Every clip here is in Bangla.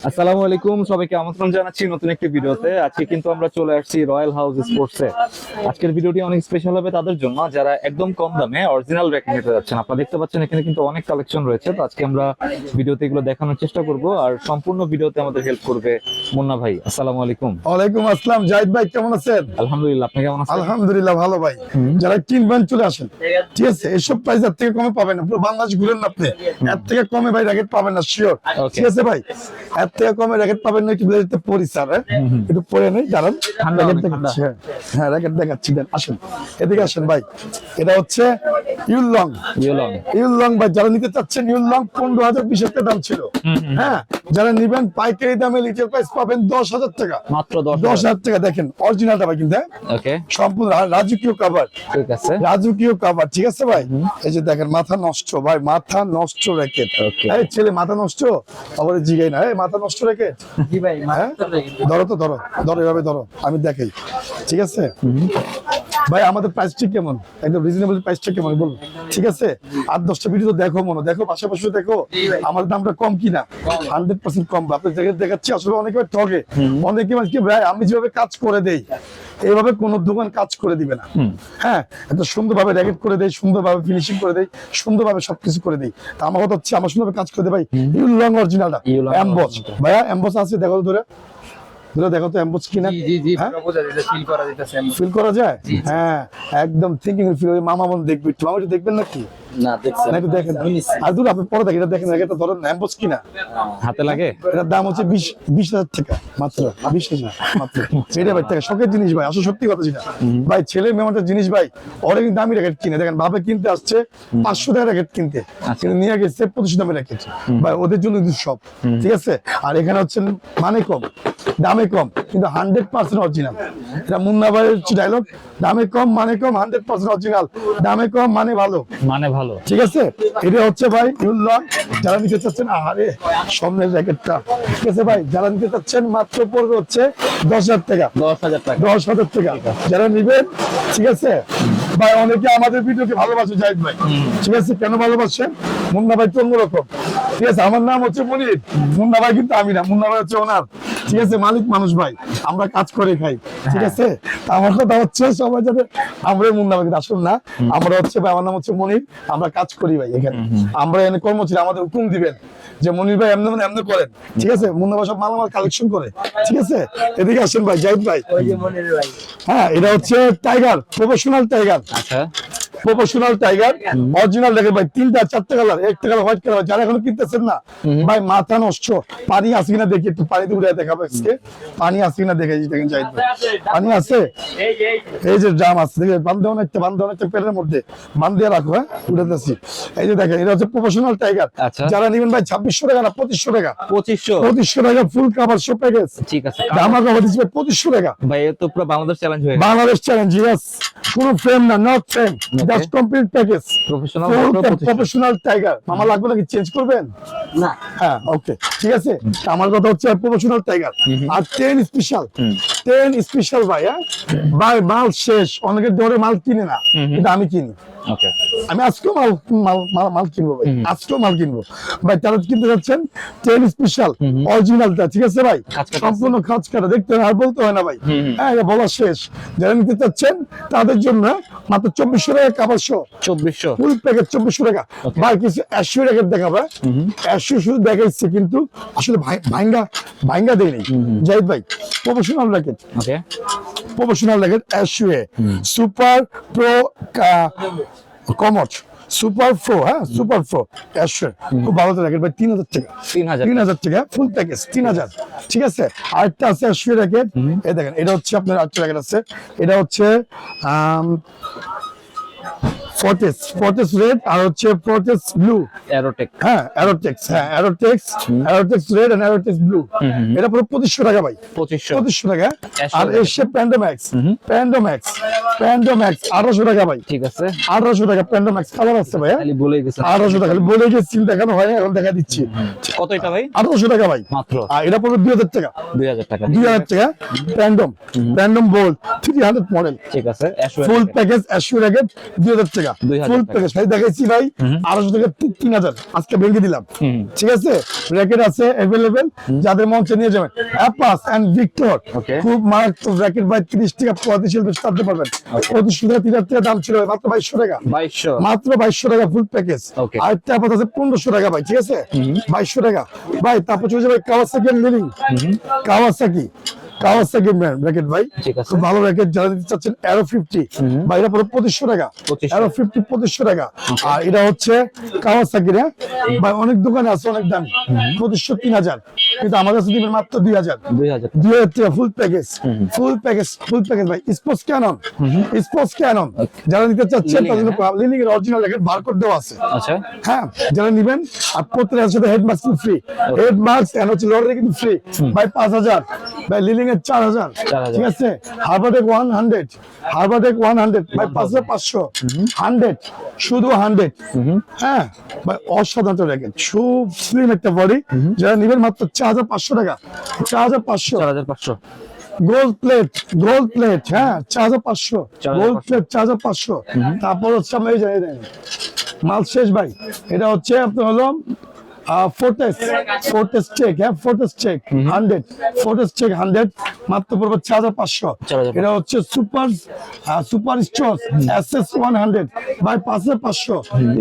আসসালামু আলাইকুম, সবাইকে আমন্ত্রণ জানাচ্ছি নতুন একটি ভিডিওতে। আজকে কিন্তু আমরা চলে আসছি রয়্যাল হাউস স্পোর্টসে। আজকের ভিডিওটি অনেক স্পেশাল হবে তাদের জন্য যারা একদম কম দামে অরিজিনাল র্যাকেট নিতে যাচ্ছেন। আপনারা দেখতে পাচ্ছেন এখানে কিন্তু অনেক কালেকশন রয়েছে, তো আজকে আমরা ভিডিওতে এগুলো দেখানোর চেষ্টা করব। আর সম্পূর্ণ ভিডিওতে আমাদের হেল্প করবে মুন্না ভাই। আসসালামু আলাইকুম। ওয়ালাইকুম আসসালাম। জাহিদ ভাই কেমন আছেন? আলহামদুলিল্লাহ, আপনি কেমন আছেন? আলহামদুলিল্লাহ ভালো ভাই। যারা কিনবেন চলে আসেন, ঠিক আছে? এসব প্রাইস এর থেকে কমে পাবেন না। পুরো বাংলাদেশ ঘুরেন না আপনি, এর থেকে কমে ভাই র্যাকেট পাবেন না, শিওর। ঠিক আছে ভাই, এর থেকে কমে র্যাকেট পাবেন না। একটু ব্লেজারটা পরি স্যার, একটু পরে নেই, দাঁড়ান। হ্যাঁ, র্যাকেট দেখাচ্ছি, দেন আসেন, এদিকে আসেন ভাই। এটা হচ্ছে ইউলং ভাই। যারা নিতে চাচ্ছেন ইউলং 15,000 20,000 টাকা দাম ছিল। হ্যাঁ, যারা নিবেন পাইকারি দামে লিটার প্রাইস পাবেন 10,000 টাকা, মাত্র 10,000 টাকা। দেখেন অরিজিনালটা ভাই, কিন্তু ওকে, সম্পূর্ণ রাজকীয় কভার, ঠিক আছে, রাজকীয় কভার, ঠিক আছে ভাই। এই যে দেখেন মাথা নষ্ট ভাই, মাথা নষ্ট র্যাকেট। এই ছেলে মাথা নষ্ট, আবার জিগাই না, এই মাথা নষ্ট র্যাকেট। জি ভাই, ধরো তো, ধরো এভাবে ধরো, আমি দেখাই, ঠিক আছে ভাই। আমাদের প্রাইসটা কেমন, একদম রিজনেবল প্রাইসটা কেমন বলুন, ঠিক আছে? 8-10টা ভিডিও তো দেখো, মনে দেখো, পাশাপাশি দেখো আমার দামটা কম কিনা, 100% কম। আপনি দেখাচ্ছি, আসলে অনেকে ঠকে, অনেকে মানে কি ভাই, আমি যেভাবে কাজ করে দেই এইভাবে কোন দোকান কাজ করে দিবে না। হ্যাঁ, এত সুন্দরভাবে র্যাকেট করে দেয়, সুন্দরভাবে ফিনিশিং করে দেয়, সুন্দরভাবে সবকিছু করে দেয়। তা আমার কথা হচ্ছে, আমার সুন্দরভাবে কাজ করে দেয় ভাই। ইউলং অরিজিনালটা এমবস ভাইয়া, এমবস আছে, দেখো ধরে দেখো তো এমবস কিনা। ফিল করা যায়, হ্যাঁ, একদম থিঙ্কিং ফিল। মামা বোন দেখবি, একটু মামা দেখবেন নাকি? না দেখছেন, একটু দেখেন, আর দূর আপনি পরে দেখেন, এটা দেখেন, এটা ধরেন এমবস কিনা, হাতে লাগে। এটার দাম হচ্ছে 20,000 টাকা, মাত্র 20,000 মাত্র। এটা ভাই টাকা শখের জিনিস ভাই, আসলে সত্যি কথা যেটা ভাই, ছেলে মেয়েটার জিনিস ভাই, অনেক দামি র্যাকেট কিনে। দেখেন বাবা কিনতে আসছে 500 টাকা র্যাকেট কিনতে, কিন্তু নিয়ে গেছে 25 দামের র্যাকেট ভাই, ওদের জন্য কিন্তু সব ঠিক আছে। আর এখানে হচ্ছে মানে কম, দামে কম, কিন্তু 100% অরিজিনাল। এটা মুন্না ভাইয়ের ডায়লগ, দামে কম মানে কম, 100% অরিজিনাল, দামে কম মানে ভালো, মানে ভালো, ঠিক আছে। এটা হচ্ছে ভাই ইউলং। যারা নিতে চাচ্ছেন, আহারে সামনের র্যাকেটটা, ঠিক আছে ভাই, যারা নিতে চাচ্ছেন মাত্র পড়বে হচ্ছে 10,000 টাকা, 10,000 টাকা, 10,000 টাকা যারা নিবেন, ঠিক আছে ভাই। অনেকে আমাদের ভিডিওকে ভালোবাসে জাহিদ ভাই, ঠিক আছে। কেন ভালোবাসেন? মুন্না ভাই তো অন্যরকম, ঠিক আছে। আমার নাম হচ্ছে মনির, মুন্না ভাই কিন্তু আমি না, মুন্না ভাই হচ্ছে ওনার, ঠিক আছে। মালিক মানুষ ভাই, আমরা কাজ করে খাই, ঠিক আছে। আমার কথা হচ্ছে সবাই যাতে আমরা মুন্না ভাই আসুন না, আমরা হচ্ছে ভাই, আমার নাম হচ্ছে মনির, আমরা কাজ করি ভাই এখানে। আমরা এখানে কর্মচারী, আমাদের হুকুম দিবেন যে মনির ভাই এমনি মানে এমনি করেন, ঠিক আছে। মুন্না ভাই সব মালামাল কালেকশন করে, ঠিক আছে। এদিকে আসেন ভাই, জাহিদ ভাই। হ্যাঁ, এটা হচ্ছে টাইগার, প্রফেশনাল টাইগার, আচ্ছা, প্রফেশনাল টাইগার অরিজিনাল দেখেন ভাই। 3-4টা কালার, একটা কালার হোয়াইট কালার। যারা এখনো কিনতেছেন না ভাই, মাথা নষ্ট। পানি আছে কিনা দেখি, একটু পানিতে উঠে দেখাবো আজকে, পানি আছে কিনা দেখে। দেখেন জাহিদ ভাই, পানি আছে, এই যে ড্রাম আছে, দেখেন বান্ধে অনেকটা পেটের মধ্যে বান্ধে রাখো, হ্যাঁ উঠেতেছি। এই যে দেখেন, এটা হচ্ছে প্রফেশনাল টাইগার। যারা নেবেন ভাই 2,600 টাকা না 2,500 টাকা, 2,500 টাকা ফুল কাভার সব প্যাকেজ, ঠিক আছে। আমার কাভার দিচ্ছি 2,500 টাকা ভাই, এ তো পুরো বাংলাদেশ চ্যালেঞ্জ হয়ে গেছে। Bangladesh challenge, yes. কোনো ফ্রেম না, not frame, just complete package, professional tiger. মামা লাগবে নাকি চেঞ্জ করবেন? না, হ্যাঁ, ওকে, ঠিক আছে। আমার কথা হচ্ছে প্রফেশনাল টাইগার। আর 10 স্পেশাল ভাই, হ্যাঁ ভাই, মাল শেষ, অনেকের ধরে মাল কিনে না, কিন্তু আমি কিনি। আমি আজকেও মাল কিনবো ভাই, আজকেও মাল কিনবো ভাই। তারা কিনতে যাচ্ছেন 10 স্পেশাল অরিজিনালটা, ঠিক আছে ভাই, সম্পূর্ণ কাজ কাটা, দেখতে আর বলতে হয় না ভাই। হ্যাঁ, এটা বলা শেষ। যারা নিতে চাচ্ছেন তাদের জন্য মাত্র 2,400 টাকা কাভার শো, 2,400 ফুল প্যাকেজ, 2,400 টাকা ভাই। কিছু 80 র্যাকেট দেখাবে, 80 শুধু দেখাইছে, কিন্তু আসলে ভাইঙ্গা দেয়নি জাহিদ ভাই। Professional racket, professional racket 80 super pro commode, super pro, হ্যাঁ সুপার প্রো 80, খুব ভালো র্যাকেট ভাই। 3,000 টাকা, 3,000 টাকা ফুল প্যাকেজ, 3,000, ঠিক আছে। আরেকটা আছে 80 র্যাকেট, এই দেখেন, এটা হচ্ছে আপনার আরেকটা র্যাকেট আছে, এটা হচ্ছে ফর্টেস রেড, আর হচ্ছে ফর্টেস ব্লু, অ্যারোটেক্স রেড এন্ড অ্যারোটেক্স ব্লু। এটা পুরো 2,500 টাকা ভাই, 2,500 টাকা। আর এসে প্যান্ডোম্যাক্স 1,800 টাকা ভাই, ঠিক আছে। 1,800 টাকা প্যান্ডোম্যাক্স কালার আছে ভাই, খালি বলে গেছে 1,800 টাকা, খালি বলে গেছি, দেখানো হয় না, এখন দেখা দিচ্ছি। কত এটা ভাই? 1,800 টাকা ভাই মাত্র। আর এটা পুরো 2,000 টাকা, 2,000 টাকা প্যান্ডোম বোল্ড 300 মডেল, ঠিক আছে। ফুল প্যাকেজ 80 র্যাকেট 2,000 টাকা। টাকা 2000 ফুল টাকা। প্যাকেজ ভাই দেখাইছি ভাই 800 টাকা 3000 আজকে ভেঙে দিলাম ঠিক আছে র্যাকেট আছে अवेलेबल যাদের মন চায় নিয়ে যাবেন অ্যাপাস এন্ড ভিক্টর Okay. খুব মারাত্মক র্যাকেট ভাই 30 টাকা 35 টাকা ছাড়তে পারবেন 25 টাকা 3000 টাকা দাম ছিল ভাই, মাত্র 2200 টাকা 2200 মাত্র 2200 টাকা ফুল প্যাকেজ Okay. আর একটা আপাতত আছে 1500 টাকা ভাই ঠিক আছে 2200 টাকা ভাই তারপর চলে যাবে Kawasaki living Kawasaki brand racket ভাই ঠিক আছে। খুব ভালো র্যাকেট যারা দিতে চাচ্ছেন অ্যারো 50 ভাই এটা পুরো 2500 টাকা 2500 অ্যারো 50 2500 টাকা আর এটা হচ্ছে কাওয়াসাকি রে ভাই অনেক দোকানে আছে অনেক দাম 2500 3000 কিন্তু আমাদের কাছে দিবেন মাত্র 2000 2000 টাকা ফুল প্যাকেজ ভাই স্পোর্টস ক্যানন যারা নিতে চাচ্ছেন তাদের জন্য লিনিং এর অরিজিনাল র্যাকেট বারকোড দেওয়া আছে আচ্ছা হ্যাঁ যারা নিবেন আর প্রত্যেকের সাথে head mask free head mask and হচ্ছে লড়াই কিন্তু ফ্রি ভাই 5000 ভাই লিলিং এর 4000 ঠিক আছে হারবারটেক 100 ভাই 5500 100 শুধু 100 হ্যাঁ ভাই অসাধারণ র্যাকেট খুব স্লিম একটা বডি যারা নিবেন মাত্র 4500 টাকা 4500 4500 গোল্ড প্লেট হ্যাঁ 4500 গোল্ড প্লেট 4500 তারপর হচ্ছে আমরা এই জায়গায় দেন মাল শেষ ভাই এটা হচ্ছে আপনার হলো ফোর্টেস চেক 100 মাত্র পড়বে 4500 এটা হচ্ছে super store SS 100 by 5500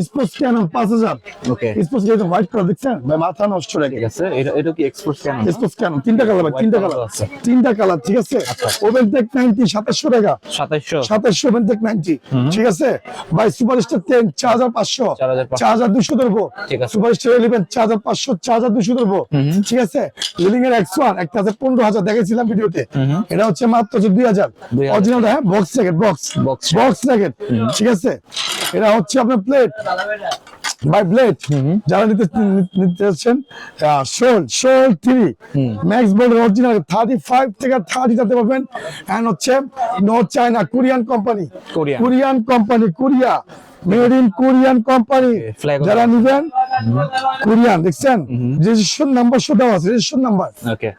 sports Canon 5000 okay sports Canon white colour দেখছেন ভাই মাথা নষ্ট হয়ে ঠিক গেছে আছে এটা কি এক্সপোর্ট কেন স্পোর্টস ক্যানন তিনটা কালার ভাই White color আছে। তিনটা কালার ঠিক আছে ওভেন টেক 90 2700 টাকা 2700 ওভেন টেক 90 ঠিক আছে ভাই সুপার স্টার 10 4500 4200 ধরবো ঠিক আছে। সুপার স্টার 11 4500 4200 ধরবো ঠিক আছে লিলিং এর X1 একটা আছে 15000 দেখেছিলাম ভিডিওতে এটা হচ্ছে মাত্র 2000 অরিজিনাল হ্যাঁ বক্স জ্যাকেট ঠিক আছে এটা হচ্ছে আপনার প্লেট বাই ব্লেড যারা নিতে চাচ্ছেন শোল 3 ম্যাক্স বোল্ড অরিজিনাল 35 থেকে 30 যেতে পারবেন এন্ড হচ্ছে no China Korea made in Korean company flag যারা নিবেন কোরিয়ান দেখছেন রেজিস্ট্রেশন নাম্বার শো দেওয়া আছে রেজিস্ট্রেশন নাম্বার ওকে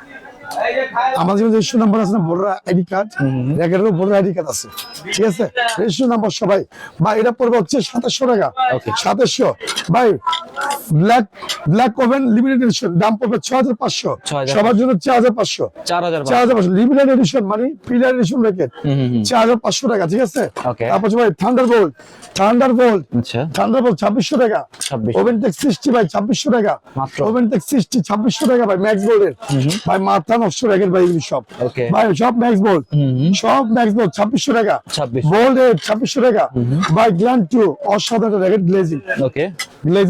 আমাদের রেজিস্ট্রেশন নাম্বার আছে না বড় আইডি কার্ড র্যাকেটেরও বড় আইডি কার্ড আছে ঠিক আছে রেজিস্ট্রেশন নাম্বার সবাই ভাই এটা পড়বে হচ্ছে 2700 টাকা Okay. 2700 ভাই ব্ল্যাক ওভেন লিমিটেড এডিশন দাম পড়বে 6500 6500 সবার জন্য 4500 4500 লিমিটেড এডিশন মানে পিলার এডিশন র্যাকেট 4500 টাকা ঠিক আছে Okay. তারপর ভাই থান্ডারবোল্ট আচ্ছা 2600 টাকা 2600 ওভেন টেক 60 ভাই 2600 টাকা মাত্র। ওভেন টেক 60 2600 টাকা ভাই ম্যাক্স বোল্ডের ভাই মাথা নষ্ট র্যাকেট ভাই এগুলি সব Okay. ভাই সব ম্যাক্স বোল্ড 2600 টাকা 2600 বোল্ড 2600 টাকা ভাই গ্ল্যান্ড 2 অসাধারণ র্যাকেট গ্লেজিং ওকে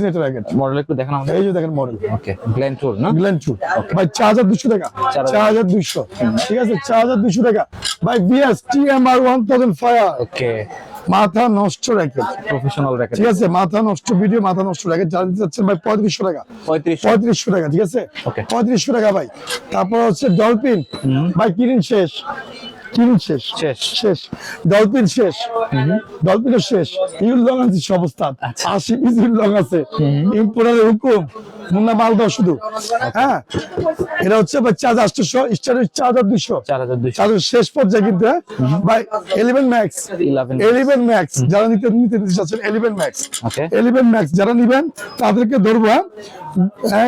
এটা র্যাকেট মডেল একটু দেখান আমাদের এই যে দেখেন মডেল ওকে গ্ল্যান্ড টুর না গ্ল্যান্ড 2 ভাই 4200 টাকা 4200 ঠিক আছে 4200 টাকা ভাই বিএস টিএমআর 1000 ফায়ার ওকে মাথা নষ্ট র্যাকেট প্রফেশনাল র্যাকেট ঠিক আছে মাথা নষ্ট ভিডিও মাথা নষ্ট র্যাকেট যারা দিতে চাচ্ছেন ভাই 3500 টাকা 3500 টাকা ঠিক আছে Okay. 3500 টাকা ভাই তারপর হচ্ছে ডলফিন ভাই কিরিন শেষ ডলফিন শেষ ডলফিনের শেষ ইউল লং আছে সব অবস্থা 80 পিস ইউল লং আছে ইম্পোর্টারের হুকুম মুন্না মাল দাও শুধু হ্যাঁ এটা হচ্ছে ভাই 4800 স্টারের 4200 চার্জার শেষ পর্যায়ে কিন্তু ভাই 11 ম্যাক্স যারা নিতে চাচ্ছেন 11 ম্যাক্স Okay. 11 ম্যাক্স যারা নিবেন তাদেরকে ধরবো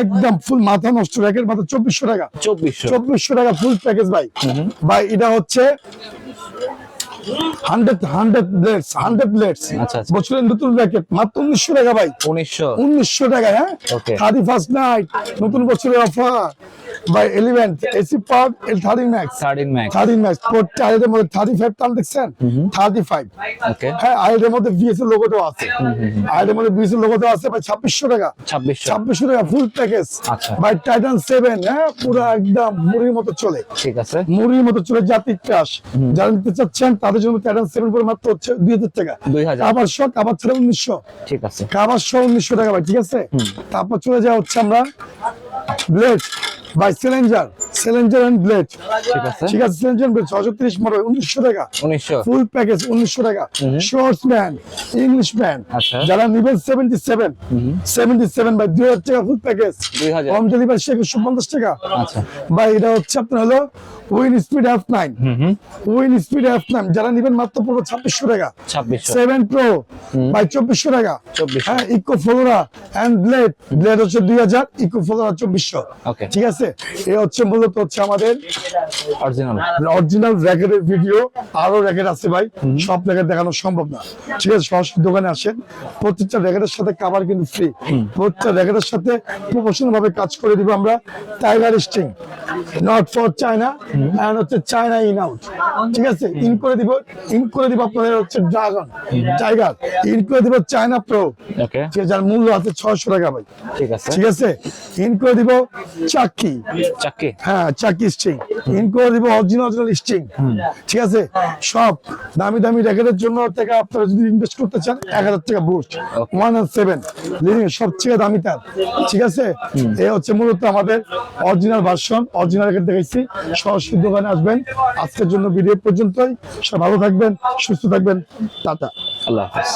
একদম ফুল মাথা নষ্ট র্যাকেট মাত্র 2400 টাকা 2400 টাকা ফুল প্যাকেজ ভাই ভাই এটা হচ্ছে 100 ব্লেডস আচ্ছা। বছরের নতুন র্যাকেট মাত্র 1900 টাকা ভাই 1900 টাকা হ্যাঁ Okay. 31st নাইট নতুন বছরের অফার ভাই 11 এসি পার্ক 13 ম্যাক্স 13 ম্যাক্স প্রত্যেকটার মধ্যে 35 টান দেখছেন 35 ওকে হ্যাঁ আইডের মধ্যে বিএস এর লোগোটা আছে আইডের মধ্যে বিএস এর লোগোটা আছে ভাই 2600 টাকা 2600 টাকা ফুল প্যাকেজ আচ্ছা। ভাই টাইটান 7 হ্যাঁ পুরো একদম মুড়ির মতো চলে ঠিক আছে মুড়ির মতো চলে জাতিক ক্রাশ যারা নিতে চাচ্ছেন তাদের জন্য টাইটান 7 করে মাত্র হচ্ছে 2000 টাকা 2000 আবার শক আবার ছেড়ে 1900 ঠিক আছে কাবার 1900 টাকা ভাই ঠিক আছে তারপর চলে যাওয়া হচ্ছে আমরা blade by challenger challenger and blade, ঠিক আছে ঠিক আছে, সেলেঞ্জার ব্লেড 630 মডেল 1900 টাকা, 1900 ফুল প্যাকেজ 1900 টাকা, শর্টসম্যান ইংলিশম্যান আচ্ছা। যারা নেবেন 77 বাই 2000 টাকা ফুল প্যাকেজ, 2000 হোম ডেলিভারি 150 টাকা। আচ্ছা ভাই এটা হচ্ছে আপনার হলো win speed F9, win speed F9 যারা নেবেন মাত্র পড়বে 2600 টাকা, 2600 7 প্রো বাই 2400 টাকা, 2400 হ্যাঁ ইকো ফ্লোরা এন্ড ব্লেড হচ্ছে 2000, ইকো ফ্লোরা 2400, ওকে ঠিক আছে। এই হচ্ছে মূলত হচ্ছে আমাদের অরিজিনাল অরিজিনাল র্যাকেটের ভিডিও, আরো র্যাকেট আছে ভাই, সব র্যাকেট দেখানো সম্ভব না, ঠিক আছে। সরাসরি দোকানে আসেন, প্রত্যেকটা র্যাকেটের সাথে কভার কিন্তু ফ্রি, প্রত্যেকটা র্যাকেটের সাথে প্রফেশনাল ভাবে কাজ করে দিব আমরা। Tiger Sting not for China and হচ্ছে চায়না ইন আউট, ঠিক আছে। ইন করে দিব আপনাদের হচ্ছে ড্রাগন টাইগার, ইন করে দিব চায়না প্রো, ওকে ঠিক আছে, যার মূল্য আছে 600 টাকা ভাই, ঠিক আছে ঠিক আছে। ইন করে দিব চাকি, চাকি হ্যাঁ চাকি স্ট্রিং, ইন করে দিব অরিজিনাল স্ট্রিং, ঠিক আছে। সব দামি দামি র্যাকেটের জন্য থেকে আপনারা যদি ইনভেস্ট করতে চান 1000 টাকা বুস্ট 107 লিডিং সবচেয়ে দামি তার, ঠিক আছে। এই হচ্ছে মূলত আমাদের অরিজিনাল ভার্সন, অরিজিনাল র্যাকেট দেখাইছি। সরাসরি দোকানে আসবেন। আজকের জন্য ভিডিও পর্যন্তই, সব ভালো থাকবেন, সুস্থ থাকবেন, টাটা। আল্লাহ হাফেজ।